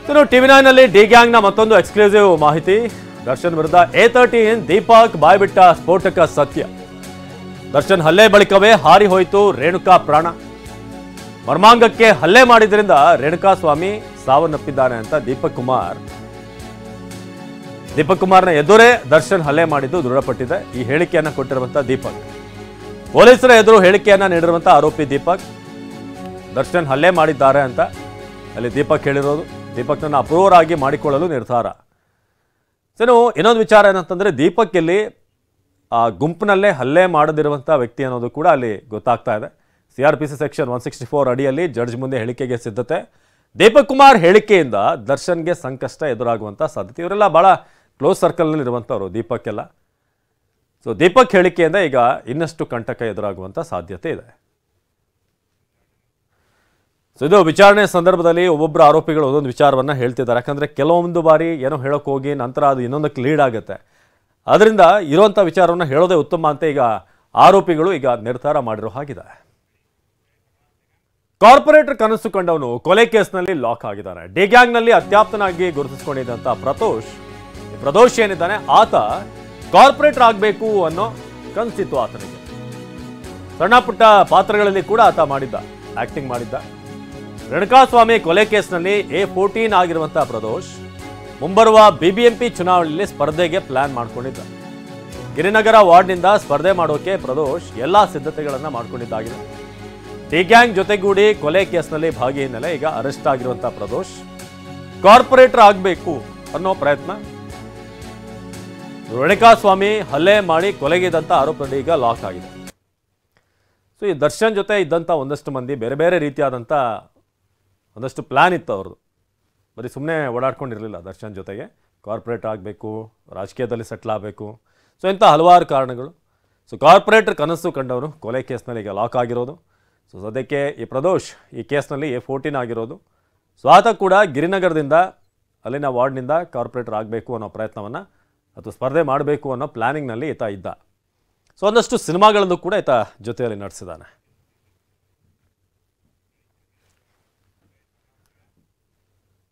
ಇನ್ನು ಟಿವಿ9 ನಲ್ಲಿ ಡಿ ಗ್ಯಾಂಗ್ನ ಮತ್ತೊಂದು ಎಕ್ಸ್ಕ್ಲೂಸಿವ್ ಮಾಹಿತಿ. ದರ್ಶನ್ ವಿರುದ್ಧ A13 ದೀಪಕ್ ಬಾಯ್ಬಿಟ್ಟ ಸ್ಫೋಟಕ ಸತ್ಯ. ದರ್ಶನ್ ಹಲ್ಲೆ ಬಳಿಕವೇ ಹಾರಿ ಹೋಯಿತು ರೇಣುಕಾ ಪ್ರಾಣ. ಮರ್ಮಾಂಗಕ್ಕೆ ಹಲ್ಲೆ ಮಾಡಿದ್ರಿಂದ ರೇಣುಕಾ ಸ್ವಾಮಿ ಸಾವನ್ನಪ್ಪಿದ್ದಾನೆ ಅಂತ ದೀಪಕ್ ಕುಮಾರ್ನ ಎದುರೇ ದರ್ಶನ್ ಹಲ್ಲೆ ಮಾಡಿದ್ದು ದೃಢಪಟ್ಟಿದೆ. ಈ ಹೇಳಿಕೆಯನ್ನ ಕೊಟ್ಟಿರುವಂತಹ ದೀಪಕ್, ಪೊಲೀಸರ ಎದುರು ಹೇಳಿಕೆಯನ್ನ ನೀಡಿರುವಂತಹ ಆರೋಪಿ ದೀಪಕ್ ದರ್ಶನ್ ಹಲ್ಲೆ ಮಾಡಿದ್ದಾರೆ ಅಂತ ಅಲ್ಲಿ ದೀಪಕ್ ಹೇಳಿರೋದು. ದೀಪಕ್ನನ್ನ ಅಪ್ರೂವರ್ ಆಗಿ ಮಾಡಿಕೊಳ್ಳಲು ನಿರ್ಧಾರ. ಇನ್ನೊಂದು ವಿಚಾರ ಏನಂತಂದ್ರೆ, ದೀಪಕ್ ಇಲ್ಲಿ ಆ ಗುಂಪಿನಲ್ಲೇ ಹಲ್ಲೆ ಮಾಡದಿರುವಂತಹ ವ್ಯಕ್ತಿ ಅನ್ನೋದು ಕೂಡ ಅಲ್ಲಿ ಗೊತ್ತಾಗ್ತಾ ಇದೆ. CRPC ಸೆಕ್ಷನ್ 164 ಅಡಿಯಲ್ಲಿ ಜಡ್ಜ್ ಮುಂದೆ ಹೇಳಿಕೆಗೆ ಸಿದ್ಧತೆ. ದೀಪಕ್ ಕುಮಾರ್ ಹೇಳಿಕೆಯಿಂದ ದರ್ಶನ್ಗೆ ಸಂಕಷ್ಟ ಎದುರಾಗುವಂಥ ಸಾಧ್ಯತೆ. ಇವರೆಲ್ಲ ಬಹಳ ಕ್ಲೋಸ್ ಸರ್ಕಲ್ನಲ್ಲಿ ಇರುವಂಥವ್ರು ದೀಪಕ್ ಎಲ್ಲ. ದೀಪಕ್ ಹೇಳಿಕೆಯಿಂದ ಈಗ ಇನ್ನಷ್ಟು ಕಂಟಕ ಎದುರಾಗುವಂಥ ಸಾಧ್ಯತೆ ಇದೆ. ಇದು ವಿಚಾರಣೆ ಸಂದರ್ಭದಲ್ಲಿ ಒಬ್ಬೊಬ್ಬರು ಆರೋಪಿಗಳು ಒಂದೊಂದು ವಿಚಾರವನ್ನು ಹೇಳ್ತಿದ್ದಾರೆ. ಯಾಕಂದರೆ ಕೆಲವೊಂದು ಬಾರಿ ಏನೋ ಹೇಳೋಕೆ ಹೋಗಿ ನಂತರ ಅದು ಇನ್ನೊಂದಕ್ಕೆ ಲೀಡ್ ಆಗುತ್ತೆ. ಅದರಿಂದ ಇರುವಂಥ ವಿಚಾರವನ್ನು ಹೇಳೋದೇ ಉತ್ತಮ ಅಂತ ಈಗ ಆರೋಪಿಗಳು ಈಗ ನಿರ್ಧಾರ ಮಾಡಿರೋ ಹಾಗಿದೆ. ಕಾರ್ಪೊರೇಟರ್ ಕನಸು ಕಂಡವನು ಕೊಲೆ ಕೇಸ್ನಲ್ಲಿ ಲಾಕ್ ಆಗಿದ್ದಾನೆ. ಡಿ ಗ್ಯಾಂಗ್ನಲ್ಲಿ ಅತ್ಯಾಪ್ತನಾಗಿ ಗುರುತಿಸಿಕೊಂಡಿದ್ದಂಥ ಪ್ರದೋಷ್ ಏನಿದ್ದಾನೆ, ಆತ ಕಾರ್ಪೊರೇಟರ್ ಆಗಬೇಕು ಅನ್ನೋ ಕನಸಿತ್ತು ಆತನಿಗೆ. ಸಣ್ಣ ಪುಟ್ಟ ಪಾತ್ರಗಳಲ್ಲಿ ಕೂಡ ಆತ ಆಕ್ಟಿಂಗ್ ಮಾಡಿದ್ದ. ರೇಣುಕಾಸ್ವಾಮಿ ಕೊಲೆ ಕೇಸ್ನಲ್ಲಿ A14 ಆಗಿರುವಂತಹ ಪ್ರದೋಷ್ ಮುಂಬರುವ BBMP ಚುನಾವಣೆಯಲ್ಲಿ ಸ್ಪರ್ಧೆಗೆ ಪ್ಲಾನ್ ಮಾಡಿಕೊಂಡಿದ್ದ. ಗಿರಿನಗರ ವಾರ್ಡ್ನಿಂದ ಸ್ಪರ್ಧೆ ಮಾಡೋಕೆ ಪ್ರದೋಷ್ ಎಲ್ಲಾ ಸಿದ್ಧತೆಗಳನ್ನ ಮಾಡಿಕೊಂಡಿದ್ದಾಗಿದೆ. ಡಿ ಗ್ಯಾಂಗ್ ಜೊತೆಗೂಡಿ ಕೊಲೆ ಕೇಸ್ನಲ್ಲಿ ಭಾಗಿ ಹಿನ್ನೆಲೆ ಈಗ ಅರೆಸ್ಟ್ ಆಗಿರುವಂತಹ ಪ್ರದೋಷ್ ಕಾರ್ಪೊರೇಟರ್ ಆಗಬೇಕು ಅನ್ನೋ ಪ್ರಯತ್ನ. ರೇಣುಕಾಸ್ವಾಮಿ ಹಲ್ಲೆ ಮಾಡಿ ಕೊಲೆಗಿದಂತ ಆರೋಪದಲ್ಲಿ ಈಗ ಲಾಕ್ ಆಗಿದೆ. ಈ ದರ್ಶನ್ ಜೊತೆ ಇದ್ದಂಥ ಒಂದಷ್ಟು ಮಂದಿ ಬೇರೆ ಬೇರೆ ರೀತಿಯಾದಂಥ ಒಂದಷ್ಟು ಪ್ಲ್ಯಾನ್ ಇತ್ತು ಅವ್ರದ್ದು. ಬರೀ ಸುಮ್ಮನೆ ಓಡಾಡ್ಕೊಂಡಿರಲಿಲ್ಲ. ದರ್ಶನ್ ಜೊತೆಗೆ ಕಾರ್ಪೊರೇಟರ್ ಆಗಬೇಕು, ರಾಜಕೀಯದಲ್ಲಿ ಸೆಟ್ಲ್ ಆಗಬೇಕು, ಇಂಥ ಹಲವಾರು ಕಾರಣಗಳು. ಕಾರ್ಪೊರೇಟರ್ ಕನಸು ಕಂಡವರು ಕೊಲೆ ಕೇಸ್ನಲ್ಲಿ ಈಗ ಲಾಕ್ ಆಗಿರೋದು. ಸದ್ಯಕ್ಕೆ ಈ ಪ್ರದೋಷ್ ಈ ಕೇಸ್ನಲ್ಲಿ A14 ಆಗಿರೋದು. ಆತ ಕೂಡ ಗಿರಿನಗರದಿಂದ ಅಲ್ಲಿನ ವಾರ್ಡ್ನಿಂದ ಕಾರ್ಪೊರೇಟರ್ ಆಗಬೇಕು ಅನ್ನೋ ಪ್ರಯತ್ನವನ್ನು ಅಥವಾ ಸ್ಪರ್ಧೆ ಮಾಡಬೇಕು ಅನ್ನೋ ಪ್ಲ್ಯಾನಿಂಗ್ನಲ್ಲಿ ಈತ ಇದ್ದ. ಒಂದಷ್ಟು ಸಿನಿಮಾಗಳಲ್ಲೂ ಕೂಡ ಈತ ಜೊತೆಯಲ್ಲಿ ನಡೆಸಿದ್ದಾನೆ.